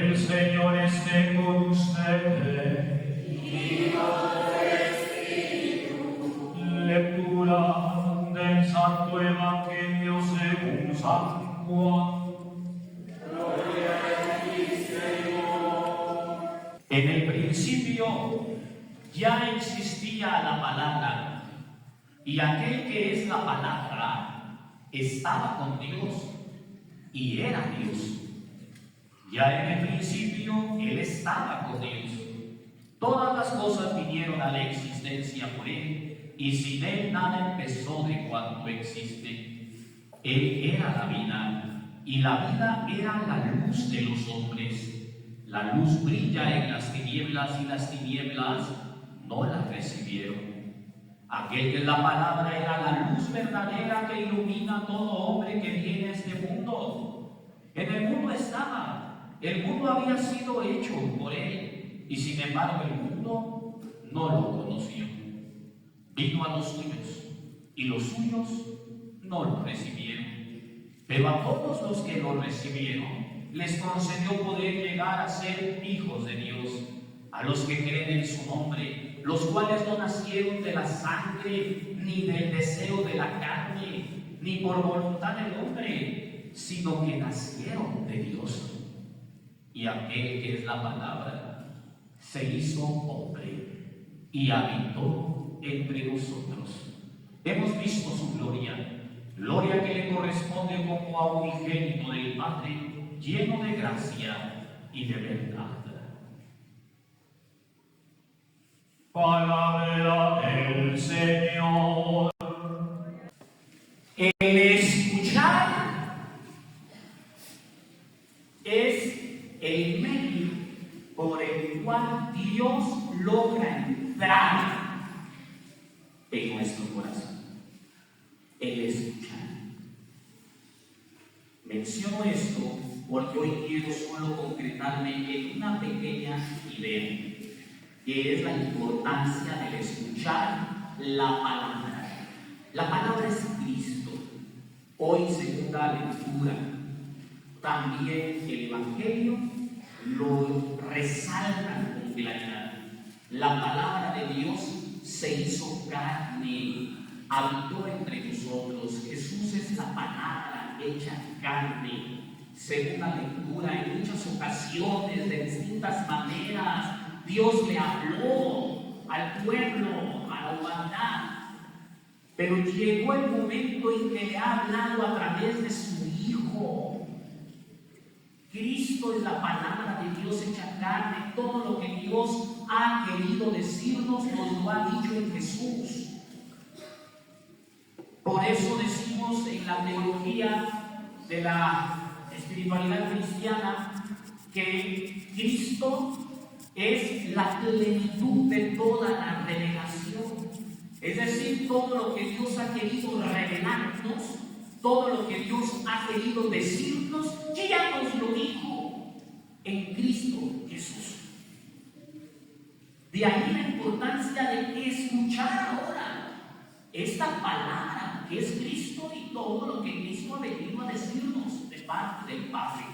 El Señor esté con ustedes. Y con tu espíritu. Lectura del Santo Evangelio según San Juan. Gloria a ti, Señor. En el principio ya existía la palabra, y aquel que es la palabra estaba con Dios y era Dios. Ya en el principio Él estaba con Dios. Todas las cosas vinieron a la existencia por Él, y sin Él nada empezó de cuanto existe. Él era la vida, y la vida era la luz de los hombres. La luz brilla en las tinieblas, y las tinieblas no la recibieron. Aquel que es la palabra era la luz verdadera que ilumina a todo hombre que viene a este mundo. En el mundo estaba, el mundo había sido hecho por Él, y sin embargo el mundo no lo conoció. Vino a los suyos, y los suyos no lo recibieron. Pero a todos los que lo recibieron, les concedió poder llegar a ser hijos de Dios, a los que creen en su nombre, los cuales no nacieron de la sangre, ni del deseo de la carne, ni por voluntad del hombre, sino que nacieron de Dios. Y aquel que es la palabra se hizo hombre y habitó entre nosotros. Hemos visto su gloria, gloria que le corresponde como a unigénito del Padre, lleno de gracia y de verdad. Palabra del Señor. El escuchar es el medio por el cual Dios logra entrar en nuestro corazón. El escuchar. Menciono esto porque hoy quiero solo concretarme en una pequeña idea, que es la importancia del escuchar la palabra. La palabra es Cristo. Hoy, segunda lectura, también el Evangelio lo resalta con claridad. La palabra de Dios se hizo carne, habitó entre nosotros. Jesús es la palabra hecha carne. Segunda lectura, en muchas ocasiones, de distintas maneras, Dios le habló al pueblo, a la humanidad, pero llegó el momento en que le ha hablado a través de su Hijo. Cristo es la palabra de Dios hecha carne. Todo lo que Dios ha querido decirnos nos lo ha dicho en Jesús. Por eso decimos en la teología de la espiritualidad cristiana que Cristo es la plenitud de toda la revelación. Es decir, todo lo que Dios ha querido revelarnos, todo lo que Dios ha querido decirnos, ya nos lo dijo en Cristo Jesús. De ahí la importancia de escuchar ahora esta palabra que es Cristo y todo lo que Cristo ha venido a decirnos de parte del Padre.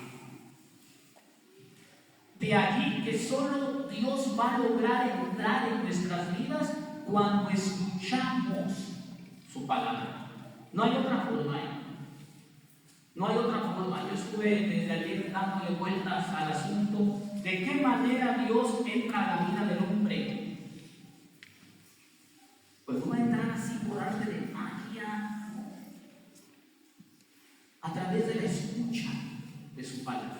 De allí que solo Dios va a lograr entrar en nuestras vidas cuando escuchamos su palabra. No hay otra forma. No hay otra forma. Yo estuve desde ayer dándole vueltas al asunto de qué manera Dios entra a la vida del hombre. Pues no va a entrar así por arte de magia, a través de la escucha de su palabra.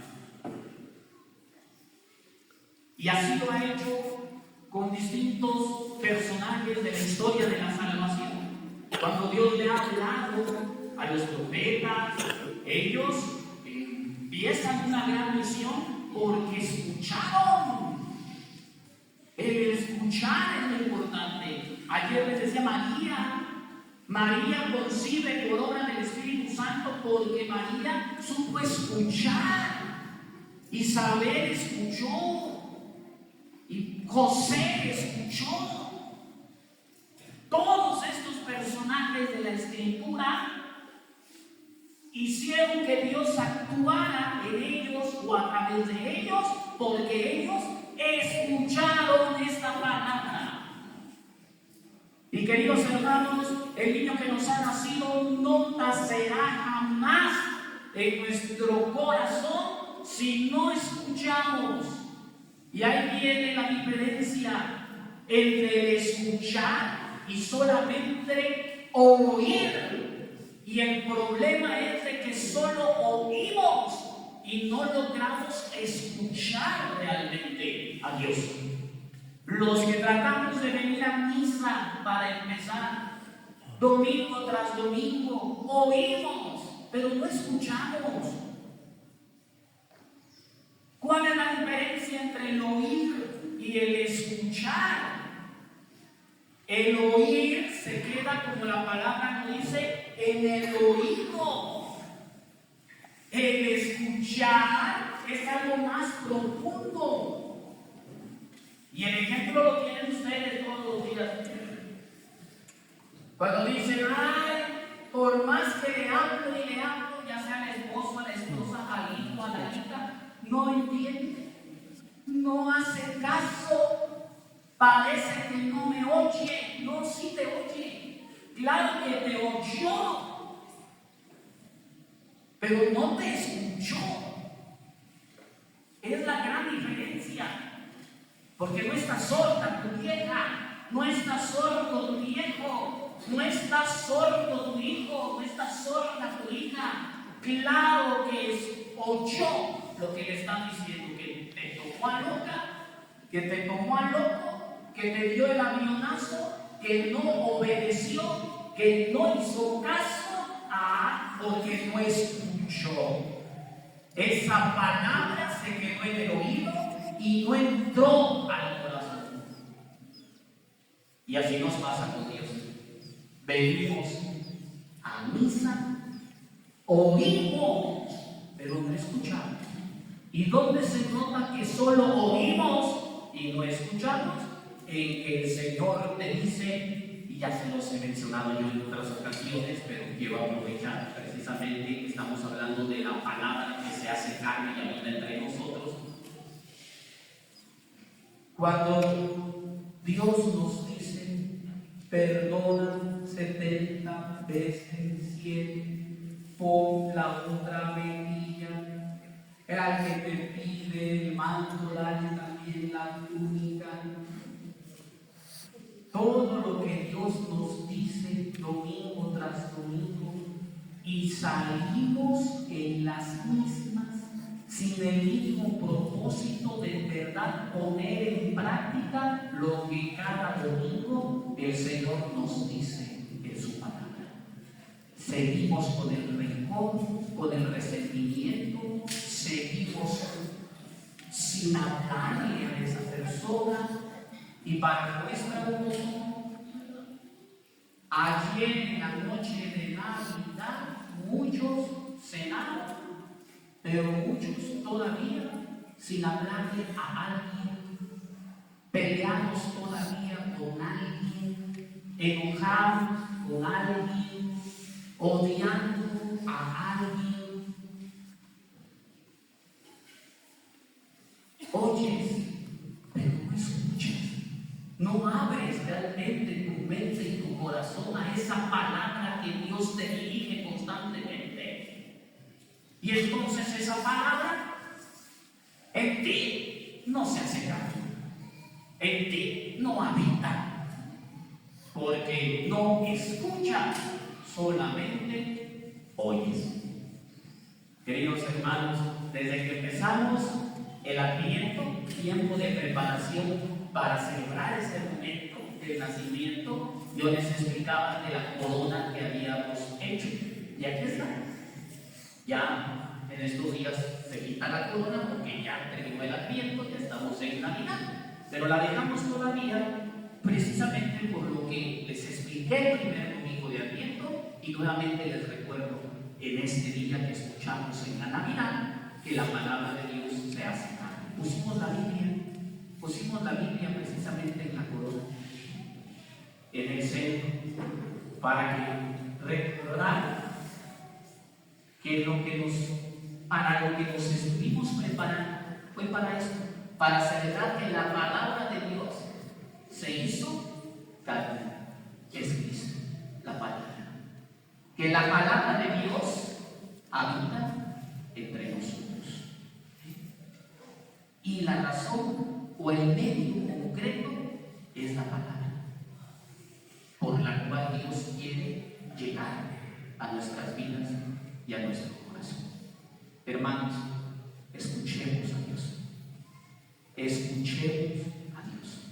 Y así lo ha hecho con distintos personajes de la historia de la salvación. Cuando Dios le ha hablado a los profetas, ellos empiezan una gran misión porque escucharon. El escuchar es lo importante. Ayer les decía María concibe por obra del Espíritu Santo porque María supo escuchar. Isabel escuchó. Y José escuchó. Todos estos personajes de la Escritura hicieron que Dios actuara en ellos o a través de ellos, porque ellos escucharon esta palabra. Y queridos hermanos, el niño que nos ha nacido no nacerá jamás en nuestro corazón si no escuchamos. Y ahí viene la diferencia entre el escuchar y solamente oír. Y el problema es de que solo oímos y no logramos escuchar realmente a Dios. Los que tratamos de venir a misa para empezar, domingo tras domingo, oímos, pero no escuchamos. ¿Cuál es la diferencia entre el oír y el escuchar? El oír se queda, como la palabra nos dice, en el oído. El escuchar es algo más profundo. Y el ejemplo lo tienen ustedes todos los días. Cuando dicen, ay, por más que le hablo y le hablo, ya sea al esposo, a la esposa, al hijo, a la hija, no entiende, no hace caso, parece que no me oye. No, sí te oye, claro que te oyó, pero no te escuchó. Es la gran diferencia. Porque no está sorda tu vieja, no está sordo tu viejo, no está sordo tu hijo, no está sorda tu hija. Claro que oyó lo que le están diciendo, que te tomó a loca, que te tomó a loco, que te dio el avionazo, que no obedeció, que no hizo caso, porque no escuchó. Esa palabra se quedó en el oído y no entró al corazón. Y así nos pasa con Dios. Venimos a misa, oímos, pero no escuchamos. ¿Y dónde se nota que solo oímos y no escuchamos? En que el Señor te dice, y ya se los he mencionado yo en otras ocasiones, pero quiero aprovechar precisamente que estamos hablando de la palabra que se hace carne y habita entre nosotros. Cuando Dios nos dice, perdona 70 veces 100, pon la otra mejilla, al que te pide el manto, dale también la túnica. Todo lo que Dios nos dice domingo tras domingo, y salimos en las mismas, sin el mismo propósito de verdad poner en práctica lo que cada domingo el Señor nos dice en su palabra. Seguimos con el rencor, con el resentimiento, seguimos sin hablarle a esa persona. Y para nuestra gozo, ayer en la noche de Navidad, muchos cenaron, pero muchos todavía sin hablarle a alguien, peleados todavía con alguien, enojados con alguien, odiando a alguien. Oyes, pero no escuchas. No abres realmente tu mente y tu corazón a esa palabra que Dios te dirige constantemente. Y entonces esa palabra en ti no se hace carne, en ti no habita, porque no escuchas, solamente oyes. Queridos hermanos, desde que empezamos el Adviento, tiempo de preparación para celebrar ese momento del nacimiento, yo les explicaba de la corona que habíamos hecho. Y aquí está. Ya en estos días se quita la corona porque ya terminó el Adviento, ya estamos en Navidad. Pero la dejamos todavía precisamente por lo que les expliqué el primer domingo de Adviento, y nuevamente les recuerdo en este día que escuchamos en la Navidad que la palabra de Dios se hace carne. Pusimos la Biblia precisamente en la corona, en el centro, para que recordar que para lo que nos estuvimos preparando fue para esto, para celebrar que la palabra de Dios se hizo carne, que es Cristo, la palabra. Que la palabra de Dios habita entre nosotros. Y la razón o el medio concreto es la palabra, por la cual Dios quiere llegar a nuestras vidas y a nuestro corazón. Hermanos, escuchemos a Dios. Escuchemos a Dios.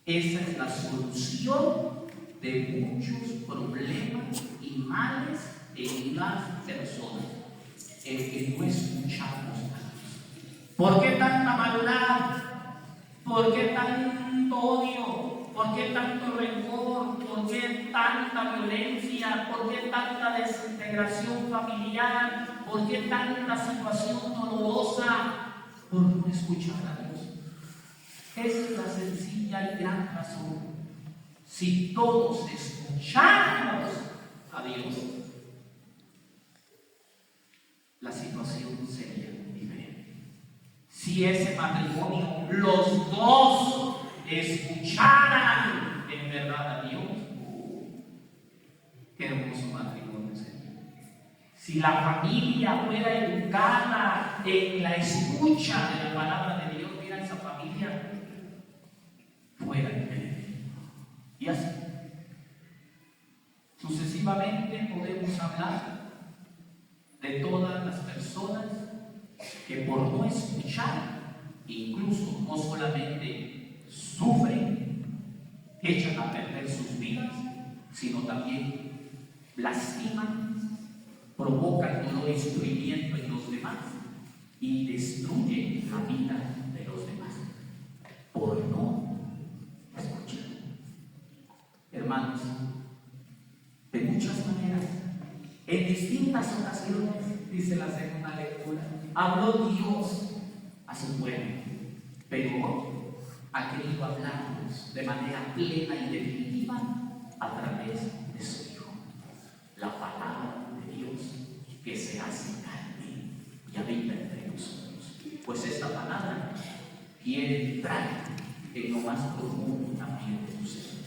Esa es la solución de muchos problemas y males en las personas, el que no escuchamos a Dios. ¿Por qué tanta maldad? ¿Por qué tanto odio? ¿Por qué tanto rencor? ¿Por qué tanta violencia? ¿Por qué tanta desintegración familiar? ¿Por qué tanta situación dolorosa? Por no escuchar a Dios. Esa es la sencilla y gran razón. Si todos escucháramos a Dios, la situación sería diferente. Si ese matrimonio, los dos escucharan en verdad a Dios, qué hermoso matrimonio sería. Si la familia fuera educada en la escucha de la palabra de Dios, mira, esa familia fuera diferente. Y así sucesivamente podemos hablar de todas las personas que por no escuchar, incluso no solamente sufren, echan a perder sus vidas, sino también lastiman, provocan dolor y sufrimiento en los demás y destruyen la vida de los demás por no escuchar. Hermanos, de muchas maneras, en distintas ocasiones, dice la segunda lectura, habló Dios a su pueblo, pero hoy ha querido hablarnos de manera plena y definitiva a través de su Hijo, la palabra de Dios que se hace carne y habita entre nosotros. Pues esta palabra quiere entrar en lo más profundo también de tu ser.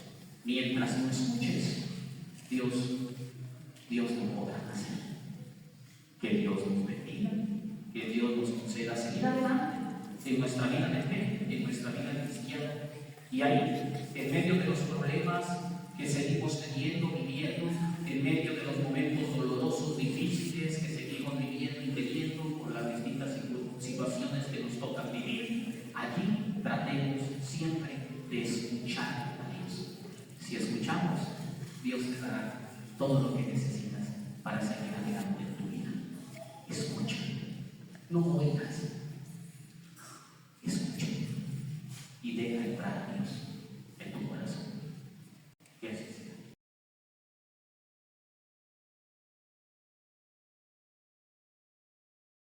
Mientras no escuches, Dios no podrá hacer. Que Dios nos bendiga, que Dios nos conceda seguir adelante en nuestra vida de fe, en nuestra vida cristiana. Y ahí, en medio de los problemas que seguimos teniendo, viviendo, en medio de los momentos dolorosos, difíciles que seguimos viviendo y teniendo por las distintas situaciones que nos tocan vivir, allí tratemos siempre de escuchar a Dios. Si escuchamos, Dios te dará todo lo que necesitas para seguir adelante en tu vida. Escucha, no oigas.